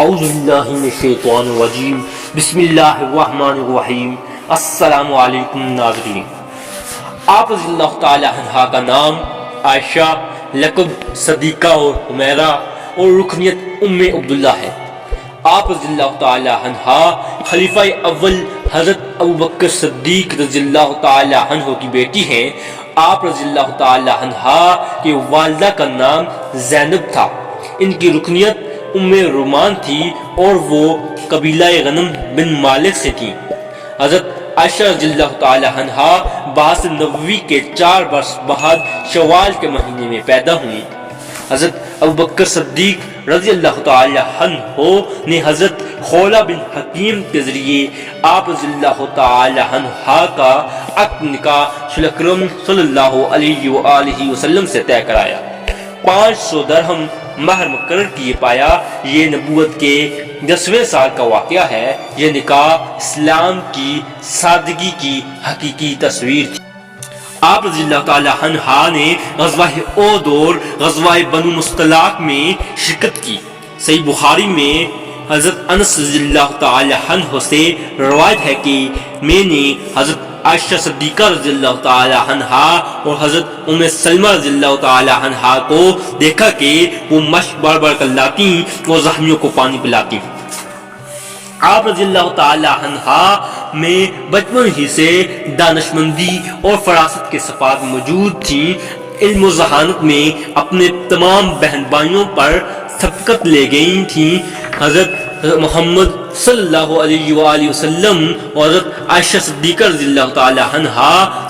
اعوذ باللہ من الشیطان الرجیم بسم اللہ الرحمن الرحیم۔ السلام علیکم ناظرین۔ آپ رضی اللہ تعالی عنہ کا نام عائشہ، لقب صدیقہ اور حمیرہ اور رکنیت عبداللہ ہے۔ آپ رضی اللہ تعالی عنہ خلیفہ اول حضرت ابوبکر صدیق رضی اللہ تعالی عنہ کی بیٹی ہیں۔ آپ رضی اللہ تعالی عنہ کی والدہ کا نام زینب تھا۔ ان کی رکنیت رومان تھی اور وہ قبیلہ غنم بن مالک سے تھی۔ حضرت عائشہ رضی اللہ تعالی عنہ بعث نبوی کے 4 برس بعد شوال کے مہینے میں پیدا ہوئی۔ حضرت ابوبکر صدیق رضی اللہ تعالی عنہ نے حضرت خولہ بن حکیم کے ذریعے آپ رضی اللہ تعالی عنہ کا عقد نکاح رسول اکرم صلی اللہ علیہ وآلہ وسلم سے طے کرایا۔ 500 درہم مہر مقرر کیے پایا۔ یہ نبوت کے 10ویں سال کا واقعہ ہے۔ یہ نکاح اسلام کی سادگی کی حقیقی تصویر تھی۔ آپ رضی اللہ تعالی عنہ نے غزوہ احد اور غزوہ بنو مصطلق میں شرکت کی۔ صحیح بخاری میں حضرت انس رضی اللہ تعالی عنہ سے روایت ہے کہ میں نے حضرت عائشہ صدیقہ رضی اللہ تعالی عنہ اور حضرت سلمہ رضی اللہ تعالی عنہ کو دیکھا کہ وہ مشک بڑھ بڑھ کر لاتی اور زخمیوں کو پانی پلاتی۔ آپ رضی اللہ تعالی عنہ میں بچپن ہی سے دانشمندی اور فراست کے صفات موجود تھیں۔ علم و ذہانت میں اپنے تمام بہن بھائیوں پر سبقت لے گئی تھیں۔ حضرت محمد صلی اللہ علیہ وآلہ وسلم اور حضرت عائشہ صدیقہ رضی اللہ تعالی عنہ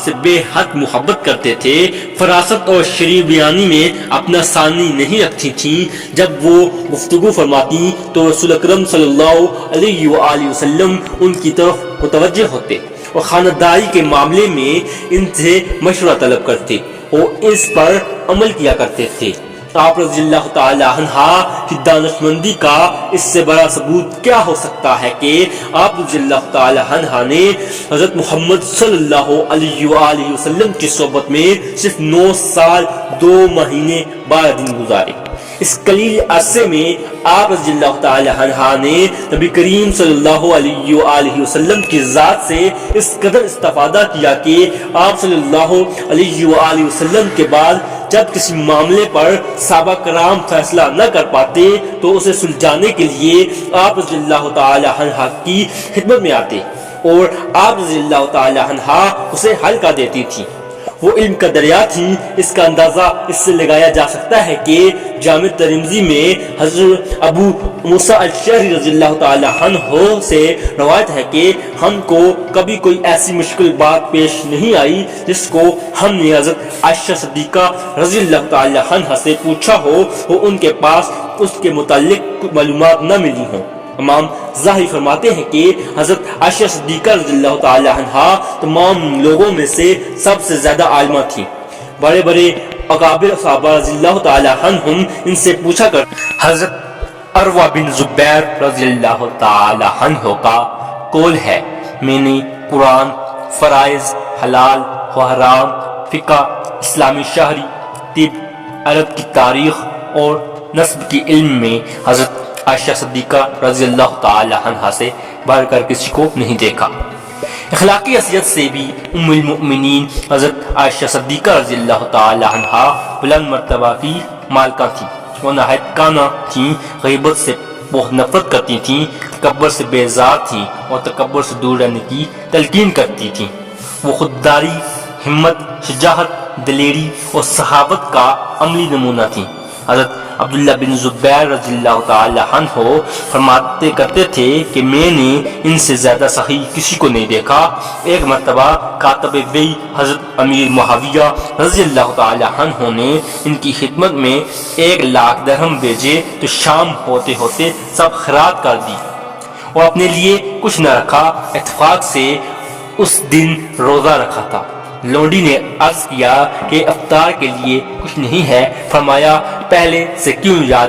سے بے حد محبت کرتے تھے۔ فراست اور شرعی بیانی میں اپنا ثانی نہیں رکھتی تھیں۔ جب وہ گفتگو فرماتی تو رسول اکرم صلی اللہ علیہ وآلہ وسلم ان کی طرف متوجہ ہوتے اور خانداری کے معاملے میں ان سے مشورہ طلب کرتے اور اس پر عمل کیا کرتے تھے۔ آپ رضی اللہ تعالی عنہ کی دانشمندی کا اس سے بڑا ثبوت کیا ہو سکتا ہے کہ آپ رضی اللہ تعالی عنہ نے حضرت محمد صلی اللہ علیہ وآلہ وسلم کی صحبت میں صرف 9 سال 2 مہینے 12 دن گزارے۔ اس قلیل عرصے میں آپ رضی اللہ تعالی عنہ نے نبی کریم صلی اللہ علیہ وآلہ وسلم کی ذات سے اس قدر استفادہ کیا کہ آپ صلی اللہ علیہ وآلہ وسلم کے بعد جب کسی معاملے پر صحابہ کرام فیصلہ نہ کر پاتے تو اسے سلجھانے کے لیے آپ رضی اللہ تعالی عنہ کی خدمت میں آتے اور آپ رضی اللہ تعالی عنہ اسے حل کر دیتی تھی۔ وہ علم کا دریا تھی۔ اس کا اندازہ اس سے لگایا جا سکتا ہے کہ جامع ترمذی میں حضرت ابو موسیٰ الاشعری رضی اللہ تعالی عنہ سے روایت ہے کہ ہم کو کبھی کوئی ایسی مشکل بات پیش نہیں آئی جس کو ہم نے حضرت عائشہ صدیقہ رضی اللہ تعالی عنہ سے پوچھا ہو اور ان کے پاس اس کے متعلق معلومات نہ ملی ہوں۔ امام ظاہری فرماتے ہیں کہ حضرت عائشہ صدیقہ رضی اللہ تعالی عنہ تمام لوگوں میں سے سب سے زیادہ عالمہ تھی۔ بڑے بڑے اکابر صحابہ رضی اللہ تعالی عنہم ان سے پوچھا کر۔ حضرت عروہ بن زبیر رضی اللہ تعالی عنہ کا قول ہے، میں نے قرآن، فرائض، حلال و حرام، فقہ، اسلامی شہری، طب، عرب کی تاریخ اور نسب کی علم میں حضرت عائشہ صدیقہ رضی اللہ تعالی عنہ سے بڑھ کر کسی کو نہیں دیکھا۔ اخلاقی حیثیت سے بھی ام المؤمنین حضرت عائشہ صدیقہ رضی اللہ تعالی عنہ بلند مرتبہ کی مالکہ تھیں۔ وہ نہایت کانہ تھیں، غیبت سے بہت نفرت کرتی تھیں، تکبر سے بیزار تھیں اور تکبر سے دور رہنے کی تلقین کرتی تھیں۔ وہ خودداری، ہمت، شجاعت، دلیری اور صحابت کا عملی نمونہ تھیں۔ حضرت عبداللہ بن زبیر رضی اللہ تعالی عنہ فرماتے کرتے تھے کہ میں نے ان سے زیادہ صحیح کسی کو نہیں دیکھا۔ ایک مرتبہ کاتب وحی حضرت امیر معاویہ رضی اللہ تعالی عنہ نے ان کی خدمت میں 1 لاکھ درہم بھیجے تو شام ہوتے ہوتے سب خیرات کر دی اور اپنے لیے کچھ نہ رکھا۔ اتفاق سے اس دن روزہ رکھا تھا۔ لونڈی نے عرض کیا کہ افطار کے لیے کچھ نہیں ہے۔ فرمایا پہلے سے کیوں یاد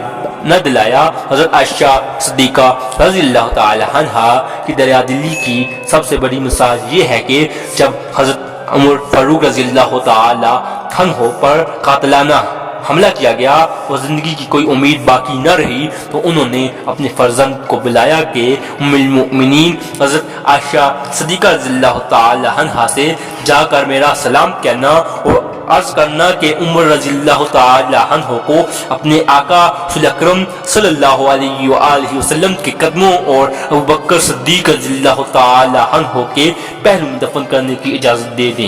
نہ دلایا؟ حضرت عائشہ صدیقہ رضی اللہ تعالی عنہ کی دریا دلی کی سب سے بڑی مثال یہ ہے کہ جب حضرت عمر فاروق رضی اللہ تعالی عنہ پر قاتلانہ حملہ کیا گیا اور زندگی کی کوئی امید باقی نہ رہی تو انہوں نے اپنے فرزند کو بلایا کہ ام المؤمنین حضرت عائشہ صدیقہ رضی اللہ تعالی عنہا سے جا کر میرا سلام کہنا اور عرض کرنا کہ عمر رضی اللہ تعالی عنہ کو اپنے آقا رسول اکرم صلی اللہ علیہ وآلہ وسلم کے قدموں اور ابوبکر صدیق رضی اللہ تعالی عنہ کے پہلو میں دفن کرنے کی اجازت دے دیں،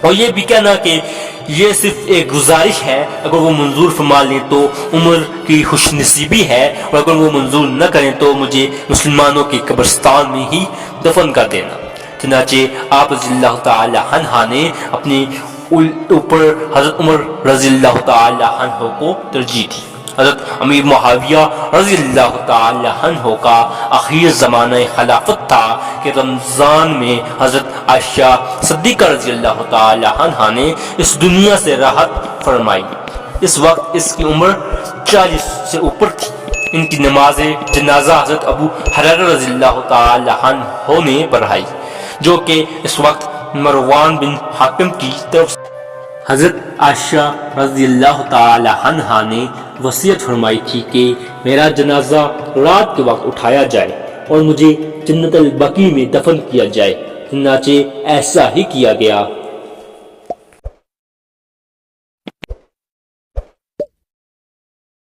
اور یہ بھی کہنا کہ یہ صرف ایک گزارش ہے، اگر وہ منظور فرما لیں تو عمر کی خوش نصیبی ہے، اور اگر وہ منظور نہ کریں تو مجھے مسلمانوں کے قبرستان میں ہی دفن کر دینا۔ چنانچہ آپ رضی اللہ تعالی عنہ نے اپنے اوپر حضرت عمر رضی اللہ تعالی عنہ کو ترجیح دی۔ حضرت امیر معاویہ رضی اللہ تعالی عنہ کا آخری زمانہ خلافت تھا کہ رمضان میں حضرت عائشہ صدیقہ رضی اللہ تعالی عنہ نے اس دنیا سے راحت فرمائی۔ اس وقت اس کی عمر 40 سے اوپر تھی۔ ان کی نماز جنازہ حضرت ابو ہریرہ رضی اللہ تعالی عنہ نے پڑھائی، جو کہ اس وقت مروان بن حاکم کی طرف سے حضرت عائشہ رضی اللہ تعالی عنہا نے وصیت فرمائی تھی کہ میرا جنازہ رات کے وقت اٹھایا جائے اور مجھے جنت البقیع میں دفن کیا جائے، چنانچہ ایسا ہی کیا گیا۔